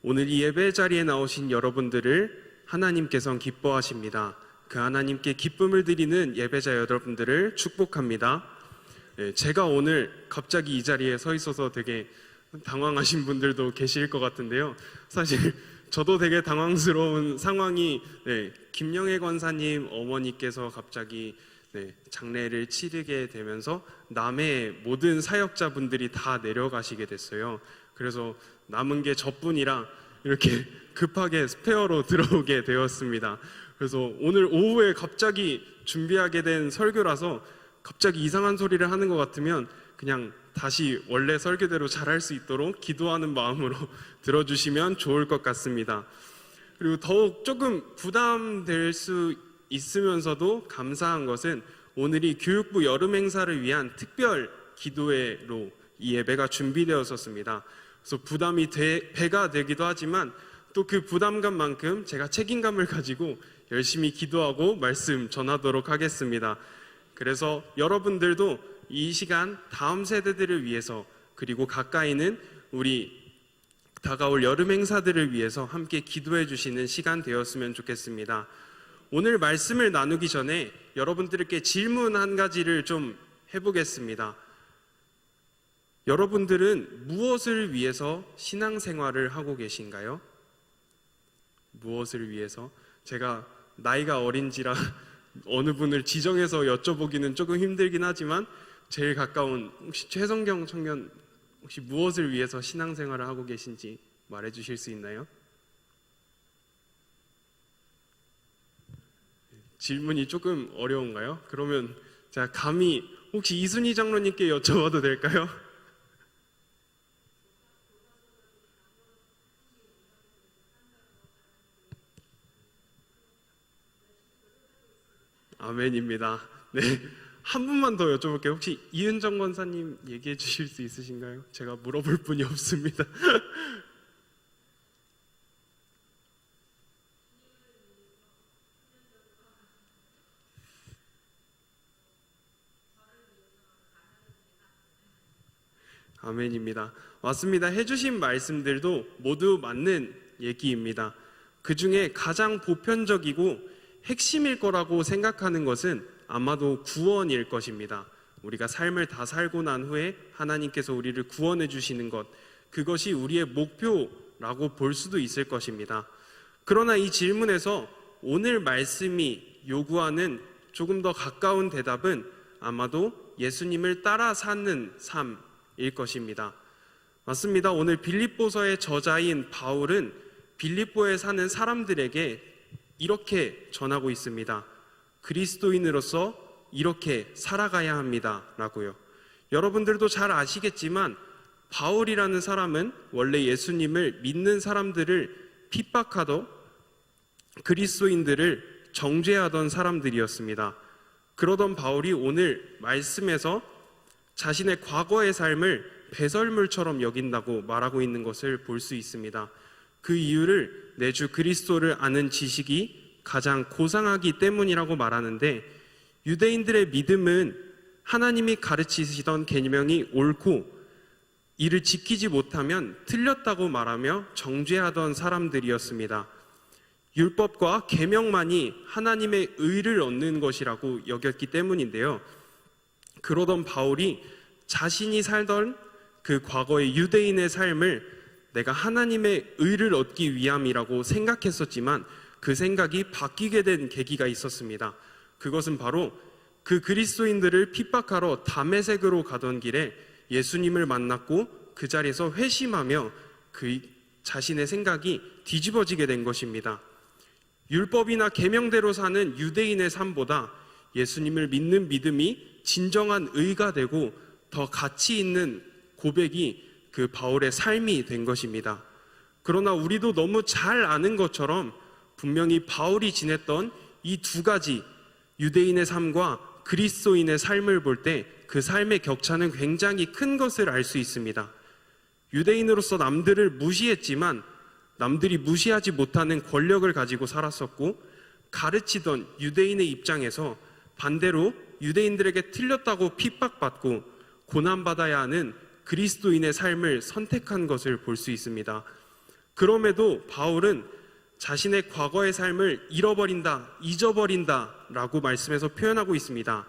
오늘 이 예배 자리에 나오신 여러분들을 하나님께서 기뻐하십니다. 그 하나님께 기쁨을 드리는 예배자 여러분들을 축복합니다. 제가 오늘 갑자기 이 자리에 서 있어서 되게 당황하신 분들도 계실 것 같은데요. 사실 저도 되게 당황스러운 상황이 김영애 권사님 어머니께서 갑자기 장례를 치르게 되면서 남의 모든 사역자분들이 다 내려가시게 됐어요. 그래서 남은 게 저뿐이라 이렇게 급하게 스페어로 들어오게 되었습니다. 그래서 오늘 오후에 갑자기 준비하게 된 설교라서 갑자기 이상한 소리를 하는 것 같으면 그냥 다시 원래 설교대로 잘할 수 있도록 기도하는 마음으로 들어주시면 좋을 것 같습니다. 그리고 더욱 조금 부담될 수 있으면서도 감사한 것은 오늘이 교육부 여름 행사를 위한 특별 기도회로 이 예배가 준비되었었습니다. 그래서 부담이 배가 되기도 하지만 또 그 부담감만큼 제가 책임감을 가지고 열심히 기도하고 말씀 전하도록 하겠습니다. 그래서 여러분들도 이 시간 다음 세대들을 위해서 그리고 가까이는 우리 다가올 여름 행사들을 위해서 함께 기도해 주시는 시간 되었으면 좋겠습니다. 오늘 말씀을 나누기 전에 여러분들께 질문 한 가지를 좀 해보겠습니다. 여러분들은 무엇을 위해서 신앙생활을 하고 계신가요? 무엇을 위해서? 제가 나이가 어린지라 어느 분을 지정해서 여쭤보기는 조금 힘들긴 하지만 제일 가까운 혹시 최성경 청년 혹시 무엇을 위해서 신앙생활을 하고 계신지 말해 주실 수 있나요? 질문이 조금 어려운가요? 그러면 제가 감히 혹시 이순희 장로님께 여쭤봐도 될까요? 아멘입니다. 네, 한 분만 더 여쭤볼게요. 혹시 이은정 권사님 얘기해 주실 수 있으신가요? 제가 물어볼 분이 없습니다. 아멘입니다. 맞습니다. 해주신 말씀들도 모두 맞는 얘기입니다. 그 중에 가장 보편적이고 핵심일 거라고 생각하는 것은 아마도 구원일 것입니다. 우리가 삶을 다 살고 난 후에 하나님께서 우리를 구원해 주시는 것, 그것이 우리의 목표라고 볼 수도 있을 것입니다. 그러나 이 질문에서 오늘 말씀이 요구하는 조금 더 가까운 대답은 아마도 예수님을 따라 사는 삶일 것입니다. 맞습니다. 오늘 빌립보서의 저자인 바울은 빌립보에 사는 사람들에게 이렇게 전하고 있습니다. 그리스도인으로서 이렇게 살아가야 합니다 라고요. 여러분들도 잘 아시겠지만 바울이라는 사람은 원래 예수님을 믿는 사람들을 핍박하던 그리스도인들을 정죄하던 사람들이었습니다. 그러던 바울이 오늘 말씀에서 자신의 과거의 삶을 배설물처럼 여긴다고 말하고 있는 것을 볼 수 있습니다. 그 이유를 내 주 그리스도를 아는 지식이 가장 고상하기 때문이라고 말하는데, 유대인들의 믿음은 하나님이 가르치시던 계명이 옳고 이를 지키지 못하면 틀렸다고 말하며 정죄하던 사람들이었습니다. 율법과 계명만이 하나님의 의를 얻는 것이라고 여겼기 때문인데요. 그러던 바울이 자신이 살던 그 과거의 유대인의 삶을 내가 하나님의 의를 얻기 위함이라고 생각했었지만 그 생각이 바뀌게 된 계기가 있었습니다. 그것은 바로 그 그리스도인들을 핍박하러 다메섹으로 가던 길에 예수님을 만났고 그 자리에서 회심하며 그 자신의 생각이 뒤집어지게 된 것입니다. 율법이나 계명대로 사는 유대인의 삶보다 예수님을 믿는 믿음이 진정한 의가 되고 더 가치 있는 고백이 그 바울의 삶이 된 것입니다. 그러나 우리도 너무 잘 아는 것처럼 분명히 바울이 지냈던 이 두 가지 유대인의 삶과 그리스도인의 삶을 볼 때 그 삶의 격차는 굉장히 큰 것을 알 수 있습니다. 유대인으로서 남들을 무시했지만 남들이 무시하지 못하는 권력을 가지고 살았었고, 가르치던 유대인의 입장에서 반대로 유대인들에게 틀렸다고 핍박받고 고난받아야 하는 그리스도인의 삶을 선택한 것을 볼 수 있습니다. 그럼에도 바울은 자신의 과거의 삶을 잃어버린다, 잊어버린다 라고 말씀해서 표현하고 있습니다.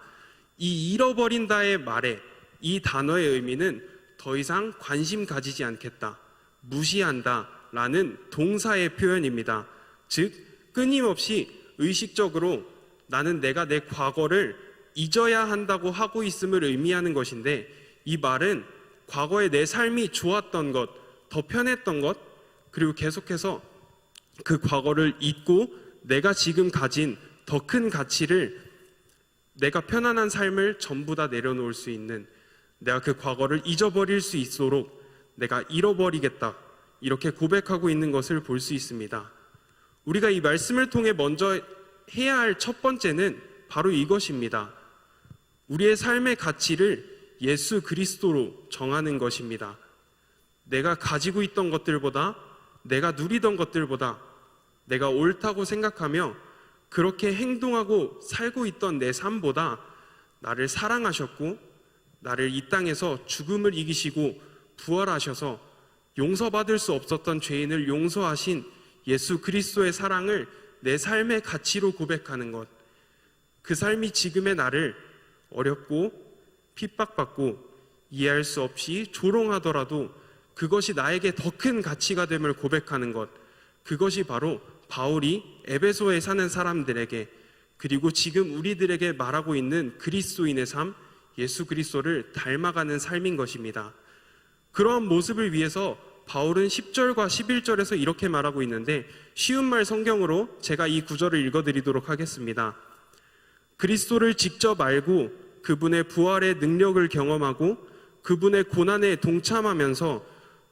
이 잃어버린다의 말에 이 단어의 의미는 더 이상 관심 가지지 않겠다, 무시한다 라는 동사의 표현입니다. 즉 끊임없이 의식적으로 나는 내가 내 과거를 잊어야 한다고 하고 있음을 의미하는 것인데, 이 말은 과거에 내 삶이 좋았던 것, 더 편했던 것, 그리고 계속해서 그 과거를 잊고 내가 지금 가진 더 큰 가치를, 내가 편안한 삶을 전부 다 내려놓을 수 있는, 내가 그 과거를 잊어버릴 수 있도록 내가 잃어버리겠다, 이렇게 고백하고 있는 것을 볼 수 있습니다. 우리가 이 말씀을 통해 먼저 해야 할 첫 번째는 바로 이것입니다. 우리의 삶의 가치를 예수 그리스도로 정하는 것입니다. 내가 가지고 있던 것들보다, 내가 누리던 것들보다, 내가 옳다고 생각하며 그렇게 행동하고 살고 있던 내 삶보다 나를 사랑하셨고, 나를 이 땅에서 죽음을 이기시고 부활하셔서 용서받을 수 없었던 죄인을 용서하신 예수 그리스도의 사랑을 내 삶의 가치로 고백하는 것, 그 삶이 지금의 나를 어렵고 핍박받고 이해할 수 없이 조롱하더라도 그것이 나에게 더 큰 가치가 됨을 고백하는 것, 그것이 바로 바울이 에베소에 사는 사람들에게, 그리고 지금 우리들에게 말하고 있는 그리스도인의 삶, 예수 그리스도를 닮아가는 삶인 것입니다. 그러한 모습을 위해서 바울은 10절과 11절에서 이렇게 말하고 있는데, 쉬운 말 성경으로 제가 이 구절을 읽어드리도록 하겠습니다. 그리스도를 직접 알고 그분의 부활의 능력을 경험하고 그분의 고난에 동참하면서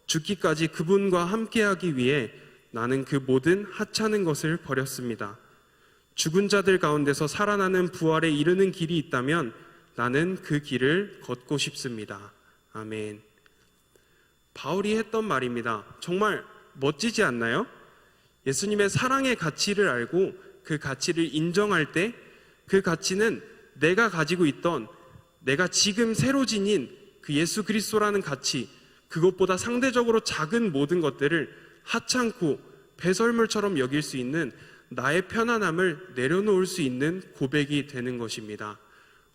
죽기까지 그분과 함께하기 위해 나는 그 모든 하찮은 것을 버렸습니다. 죽은 자들 가운데서 살아나는 부활에 이르는 길이 있다면 나는 그 길을 걷고 싶습니다. 아멘. 바울이 했던 말입니다. 정말 멋지지 않나요? 예수님의 사랑의 가치를 알고 그 가치를 인정할 때, 그 가치는 내가 가지고 있던, 내가 지금 새로 지닌 그 예수 그리스도라는 가치, 그것보다 상대적으로 작은 모든 것들을 하찮고 배설물처럼 여길 수 있는 나의 편안함을 내려놓을 수 있는 고백이 되는 것입니다.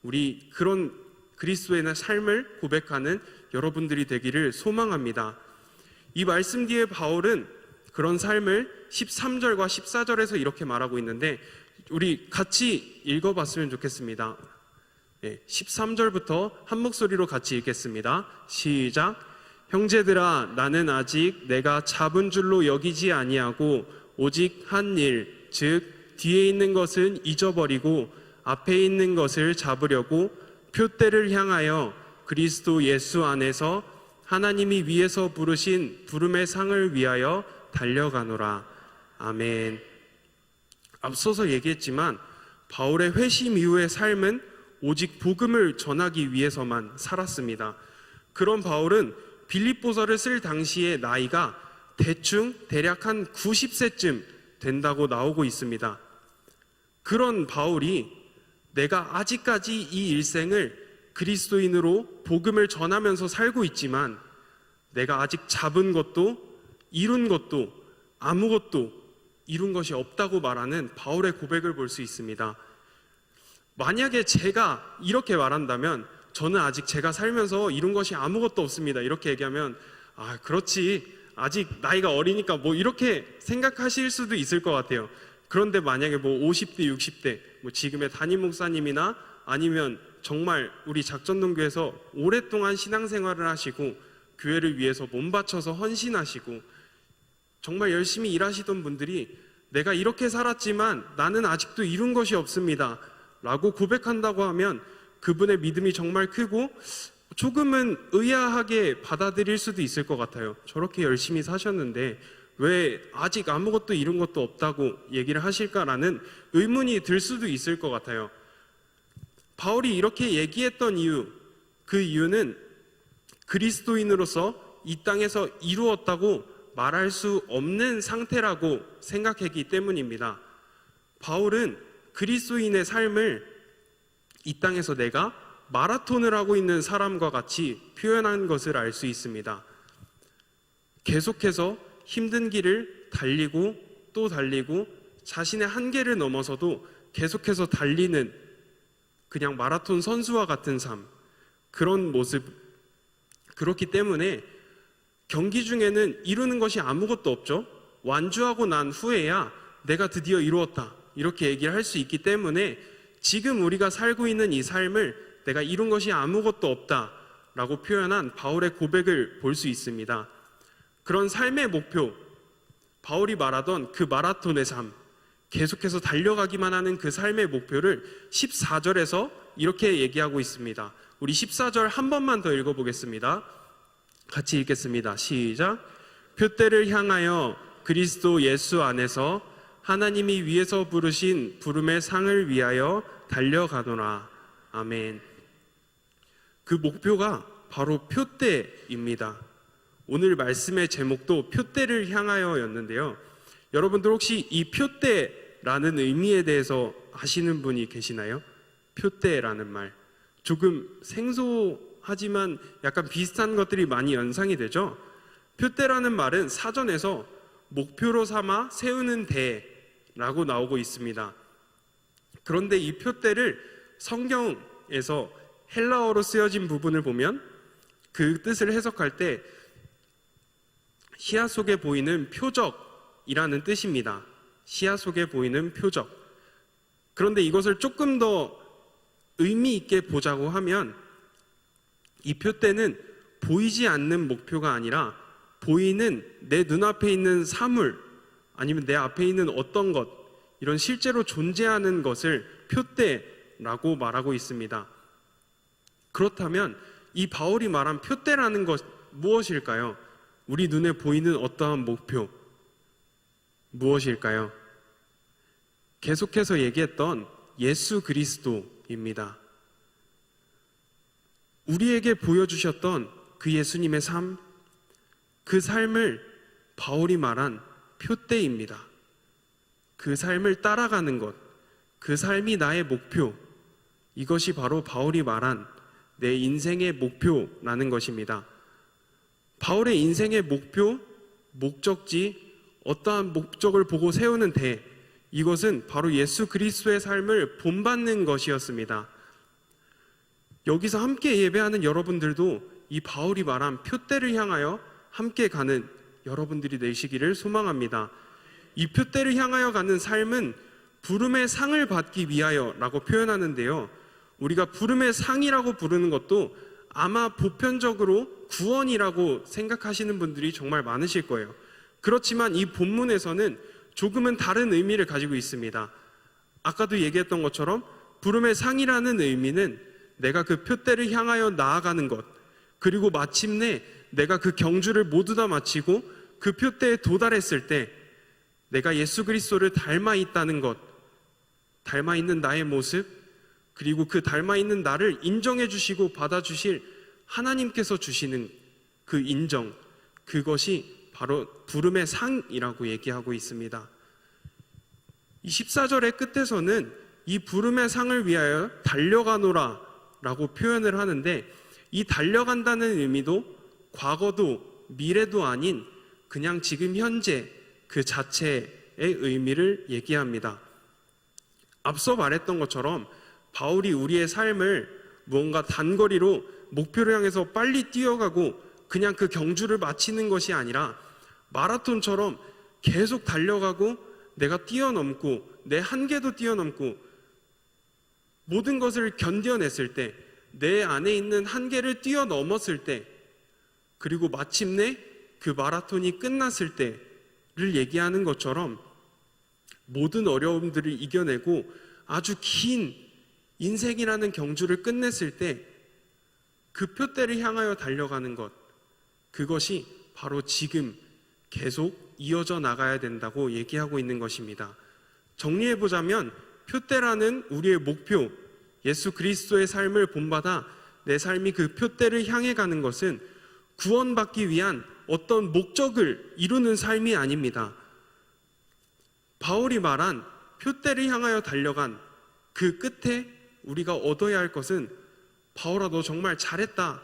우리 그런 그리스도의 삶을 고백하는 여러분들이 되기를 소망합니다. 이 말씀 뒤에 바울은 그런 삶을 13절과 14절에서 이렇게 말하고 있는데, 우리 같이 읽어봤으면 좋겠습니다. 13절부터 한 목소리로 같이 읽겠습니다. 시작. 형제들아, 나는 아직 내가 잡은 줄로 여기지 아니하고 오직 한 일, 즉 뒤에 있는 것은 잊어버리고 앞에 있는 것을 잡으려고 표대를 향하여 그리스도 예수 안에서 하나님이 위에서 부르신 부름의 상을 위하여 달려가노라. 아멘. 앞서서 얘기했지만 바울의 회심 이후의 삶은 오직 복음을 전하기 위해서만 살았습니다. 그런 바울은 빌립보서를 쓸 당시의 나이가 대략 한 90세쯤 된다고 나오고 있습니다. 그런 바울이 내가 아직까지 이 일생을 그리스도인으로 복음을 전하면서 살고 있지만 내가 아직 잡은 것도 이룬 것도 아무것도 이룬 것이 없다고 말하는 바울의 고백을 볼 수 있습니다. 만약에 제가 이렇게 말한다면, 저는 아직 제가 살면서 이룬 것이 아무것도 없습니다, 이렇게 얘기하면 그렇지, 아직 나이가 어리니까 뭐 이렇게 생각하실 수도 있을 것 같아요. 그런데 만약에 뭐 50대 60대 뭐 지금의 담임 목사님이나 아니면 정말 우리 작전동교에서 오랫동안 신앙생활을 하시고 교회를 위해서 몸 바쳐서 헌신하시고 정말 열심히 일하시던 분들이 내가 이렇게 살았지만 나는 아직도 이룬 것이 없습니다 라고 고백한다고 하면 그분의 믿음이 정말 크고 조금은 의아하게 받아들일 수도 있을 것 같아요. 저렇게 열심히 사셨는데 왜 아직 아무것도 이룬 것도 없다고 얘기를 하실까라는 의문이 들 수도 있을 것 같아요. 바울이 이렇게 얘기했던 이유, 그 이유는 그리스도인으로서 이 땅에서 이루었다고 말할 수 없는 상태라고 생각했기 때문입니다. 바울은 그리스도인의 삶을 이 땅에서 내가 마라톤을 하고 있는 사람과 같이 표현한 것을 알 수 있습니다. 계속해서 힘든 길을 달리고 또 달리고 자신의 한계를 넘어서도 계속해서 달리는 그냥 마라톤 선수와 같은 삶, 그런 모습. 그렇기 때문에 경기 중에는 이루는 것이 아무것도 없죠. 완주하고 난 후에야 내가 드디어 이루었다, 이렇게 얘기를 할 수 있기 때문에 지금 우리가 살고 있는 이 삶을 내가 이룬 것이 아무것도 없다라고 표현한 바울의 고백을 볼 수 있습니다. 그런 삶의 목표, 바울이 말하던 그 마라톤의 삶, 계속해서 달려가기만 하는 그 삶의 목표를 14절에서 이렇게 얘기하고 있습니다. 우리 14절 한 번만 더 읽어보겠습니다. 같이 읽겠습니다. 시작. 표대를 향하여 그리스도 예수 안에서 하나님이 위에서 부르신 부름의 상을 위하여 달려가노라. 아멘. 그 목표가 바로 표대입니다. 오늘 말씀의 제목도 표대를 향하여였는데요. 여러분들 혹시 이 표대라는 의미에 대해서 아시는 분이 계시나요? 표대라는 말. 조금 생소하지만 약간 비슷한 것들이 많이 연상이 되죠? 표대라는 말은 사전에서 목표로 삼아 세우는 대라고 나오고 있습니다. 그런데 이 표대를 성경에서 헬라어로 쓰여진 부분을 보면 그 뜻을 해석할 때 시야 속에 보이는 표적이라는 뜻입니다. 시야 속에 보이는 표적. 그런데 이것을 조금 더 의미 있게 보자고 하면 이 표대는 보이지 않는 목표가 아니라 보이는 내 눈앞에 있는 사물, 아니면 내 앞에 있는 어떤 것, 이런 실제로 존재하는 것을 표대라고 말하고 있습니다. 그렇다면 이 바울이 말한 표대라는 것 무엇일까요? 우리 눈에 보이는 어떠한 목표 무엇일까요? 계속해서 얘기했던 예수 그리스도입니다. 우리에게 보여주셨던 그 예수님의 삶, 그 삶을 바울이 말한 표대입니다. 그 삶을 따라가는 것, 그 삶이 나의 목표, 이것이 바로 바울이 말한 내 인생의 목표라는 것입니다. 바울의 인생의 목표, 목적지, 어떠한 목적을 보고 세우는 대, 이것은 바로 예수 그리스도의 삶을 본받는 것이었습니다. 여기서 함께 예배하는 여러분들도 이 바울이 말한 표대를 향하여 함께 가는 여러분들이 되시기를 소망합니다. 이 표대를 향하여 가는 삶은 부름의 상을 받기 위하여라고 표현하는데요. 우리가 부름의 상이라고 부르는 것도 아마 보편적으로 구원이라고 생각하시는 분들이 정말 많으실 거예요. 그렇지만 이 본문에서는 조금은 다른 의미를 가지고 있습니다. 아까도 얘기했던 것처럼 부름의 상이라는 의미는 내가 그 표대를 향하여 나아가는 것, 그리고 마침내 내가 그 경주를 모두 다 마치고 그 표대에 도달했을 때 내가 예수 그리스도를 닮아 있다는 것, 닮아 있는 나의 모습, 그리고 그 닮아 있는 나를 인정해 주시고 받아주실 하나님께서 주시는 그 인정, 그것이 바로 부름의 상이라고 얘기하고 있습니다. 이 14절의 끝에서는 이 부름의 상을 위하여 달려가노라 라고 표현을 하는데, 이 달려간다는 의미도 과거도 미래도 아닌 그냥 지금 현재 그 자체의 의미를 얘기합니다. 앞서 말했던 것처럼 바울이 우리의 삶을 무언가 단거리로 목표를 향해서 빨리 뛰어가고 그냥 그 경주를 마치는 것이 아니라 마라톤처럼 계속 달려가고 내가 뛰어넘고 내 한계도 뛰어넘고 모든 것을 견뎌냈을 때, 내 안에 있는 한계를 뛰어넘었을 때, 그리고 마침내 그 마라톤이 끝났을 때를 얘기하는 것처럼 모든 어려움들을 이겨내고 아주 긴 인생이라는 경주를 끝냈을 때 그 표대를 향하여 달려가는 것, 그것이 바로 지금 계속 이어져 나가야 된다고 얘기하고 있는 것입니다. 정리해보자면 표대라는 우리의 목표, 예수 그리스도의 삶을 본받아 내 삶이 그 표대를 향해 가는 것은 구원받기 위한 어떤 목적을 이루는 삶이 아닙니다. 바울이 말한 표대를 향하여 달려간 그 끝에 우리가 얻어야 할 것은 바울아 너 정말 잘했다,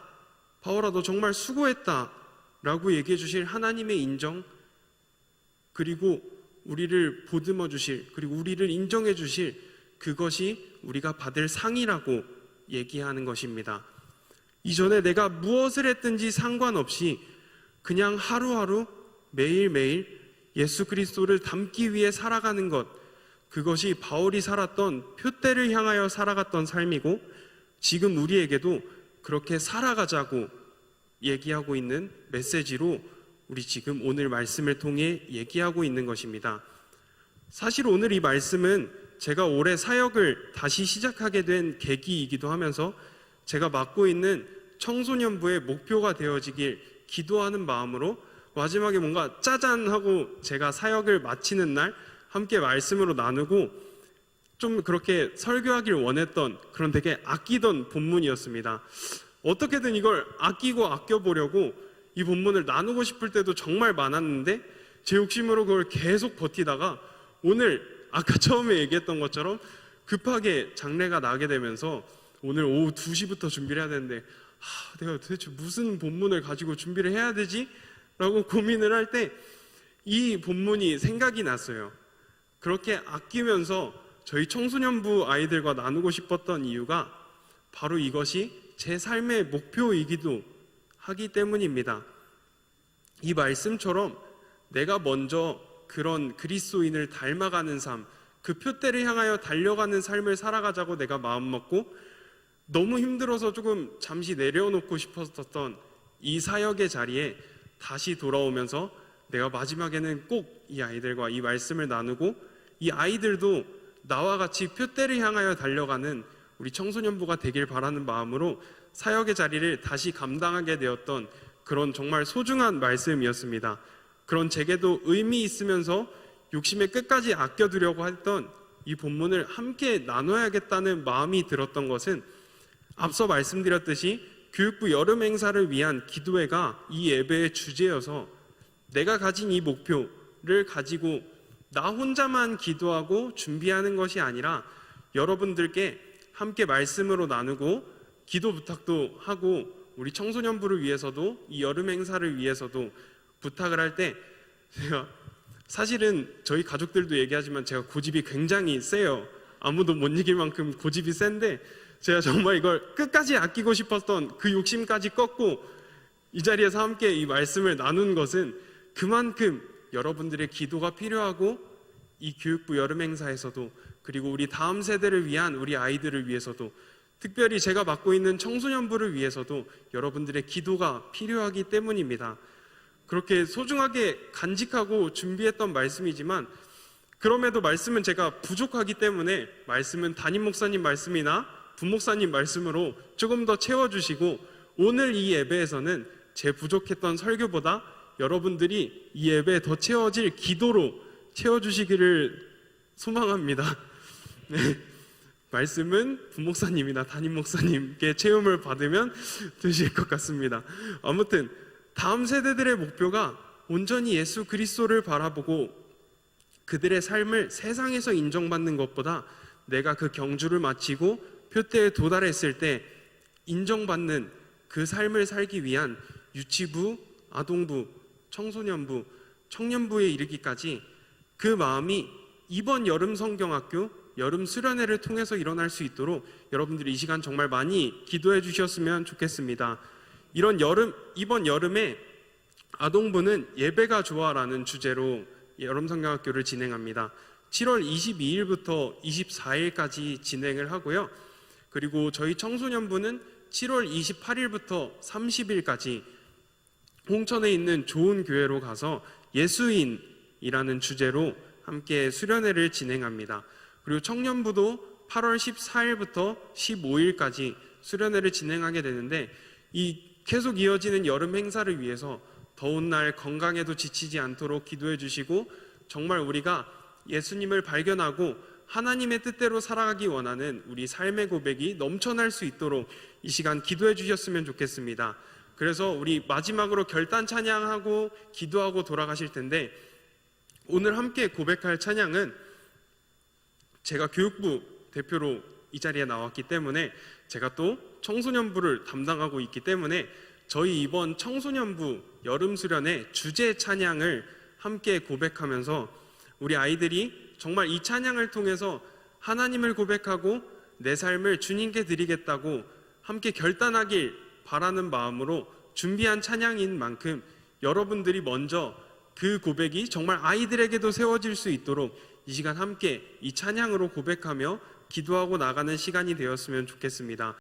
바울아 너 정말 수고했다 라고 얘기해 주실 하나님의 인정, 그리고 우리를 보듬어 주실, 그리고 우리를 인정해 주실 그것이 우리가 받을 상이라고 얘기하는 것입니다. 이전에 내가 무엇을 했든지 상관없이 그냥 하루하루 매일매일 예수 그리스도를 닮기 위해 살아가는 것, 그것이 바울이 살았던 표대를 향하여 살아갔던 삶이고 지금 우리에게도 그렇게 살아가자고 얘기하고 있는 메시지로 우리 지금 오늘 말씀을 통해 얘기하고 있는 것입니다. 사실 오늘 이 말씀은 제가 올해 사역을 다시 시작하게 된 계기이기도 하면서 제가 맡고 있는 청소년부의 목표가 되어지길 기도하는 마음으로 마지막에 뭔가 짜잔 하고 제가 사역을 마치는 날 함께 말씀으로 나누고 좀 그렇게 설교하길 원했던 그런 되게 아끼던 본문이었습니다. 어떻게든 이걸 아끼고 아껴보려고 이 본문을 나누고 싶을 때도 정말 많았는데 제 욕심으로 그걸 계속 버티다가 오늘 아까 처음에 얘기했던 것처럼 급하게 장례가 나게 되면서 오늘 오후 2시부터 준비를 해야 되는데 내가 도대체 무슨 본문을 가지고 준비를 해야 되지? 라고 고민을 할 때 이 본문이 생각이 났어요. 그렇게 아끼면서 저희 청소년부 아이들과 나누고 싶었던 이유가 바로 이것이 제 삶의 목표이기도 하기 때문입니다. 이 말씀처럼 내가 먼저 그런 그리스도인을 닮아가는 삶, 그 표대를 향하여 달려가는 삶을 살아가자고 내가 마음먹고 너무 힘들어서 조금 잠시 내려놓고 싶었던 이 사역의 자리에 다시 돌아오면서 내가 마지막에는 꼭 이 아이들과 이 말씀을 나누고 이 아이들도 나와 같이 표대를 향하여 달려가는 우리 청소년부가 되길 바라는 마음으로 사역의 자리를 다시 감당하게 되었던 그런 정말 소중한 말씀이었습니다. 그런 제게도 의미 있으면서 욕심의 끝까지 아껴두려고 했던 이 본문을 함께 나눠야겠다는 마음이 들었던 것은 앞서 말씀드렸듯이 교육부 여름 행사를 위한 기도회가 이 예배의 주제여서 내가 가진 이 목표를 가지고 나 혼자만 기도하고 준비하는 것이 아니라 여러분들께 함께 말씀으로 나누고 기도 부탁도 하고 우리 청소년부를 위해서도 이 여름 행사를 위해서도 부탁을 할 때 제가 사실은 저희 가족들도 얘기하지만 제가 고집이 굉장히 세요. 아무도 못 이길 만큼 고집이 센데 제가 정말 이걸 끝까지 아끼고 싶었던 그 욕심까지 꺾고 이 자리에서 함께 이 말씀을 나눈 것은 그만큼 여러분들의 기도가 필요하고 이 교육부 여름 행사에서도 그리고 우리 다음 세대를 위한 우리 아이들을 위해서도 특별히 제가 맡고 있는 청소년부를 위해서도 여러분들의 기도가 필요하기 때문입니다. 그렇게 소중하게 간직하고 준비했던 말씀이지만 그럼에도 말씀은 제가 부족하기 때문에 말씀은 담임 목사님 말씀이나 부목사님 말씀으로 조금 더 채워주시고 오늘 이 예배에서는 제 부족했던 설교보다 여러분들이 이 예배에 더 채워질 기도로 채워주시기를 소망합니다. 네. 말씀은 부목사님이나 담임 목사님께 체험을 받으면 되실 것 같습니다. 아무튼 다음 세대들의 목표가 온전히 예수 그리스도를 바라보고 그들의 삶을 세상에서 인정받는 것보다 내가 그 경주를 마치고 표대에 도달했을 때 인정받는 그 삶을 살기 위한 유치부, 아동부, 청소년부, 청년부에 이르기까지 그 마음이 이번 여름 성경학교 여름 수련회를 통해서 일어날 수 있도록 여러분들이 이 시간 정말 많이 기도해 주셨으면 좋겠습니다. 이번 여름에 아동부는 예배가 좋아라는 주제로 여름 성경학교를 진행합니다. 7월 22일부터 24일까지 진행을 하고요. 그리고 저희 청소년부는 7월 28일부터 30일까지 홍천에 있는 좋은 교회로 가서 예수인이라는 주제로 함께 수련회를 진행합니다. 그리고 청년부도 8월 14일부터 15일까지 수련회를 진행하게 되는데 이 계속 이어지는 여름 행사를 위해서 더운 날 건강에도 지치지 않도록 기도해 주시고 정말 우리가 예수님을 발견하고 하나님의 뜻대로 살아가기 원하는 우리 삶의 고백이 넘쳐날 수 있도록 이 시간 기도해 주셨으면 좋겠습니다. 그래서 우리 마지막으로 결단 찬양하고 기도하고 돌아가실 텐데 오늘 함께 고백할 찬양은 제가 교육부 대표로 이 자리에 나왔기 때문에 제가 또 청소년부를 담당하고 있기 때문에 저희 이번 청소년부 여름 수련회 주제 찬양을 함께 고백하면서 우리 아이들이 정말 이 찬양을 통해서 하나님을 고백하고 내 삶을 주님께 드리겠다고 함께 결단하길 바라는 마음으로 준비한 찬양인 만큼 여러분들이 먼저 그 고백이 정말 아이들에게도 세워질 수 있도록 이 시간 함께 이 찬양으로 고백하며 기도하고 나가는 시간이 되었으면 좋겠습니다.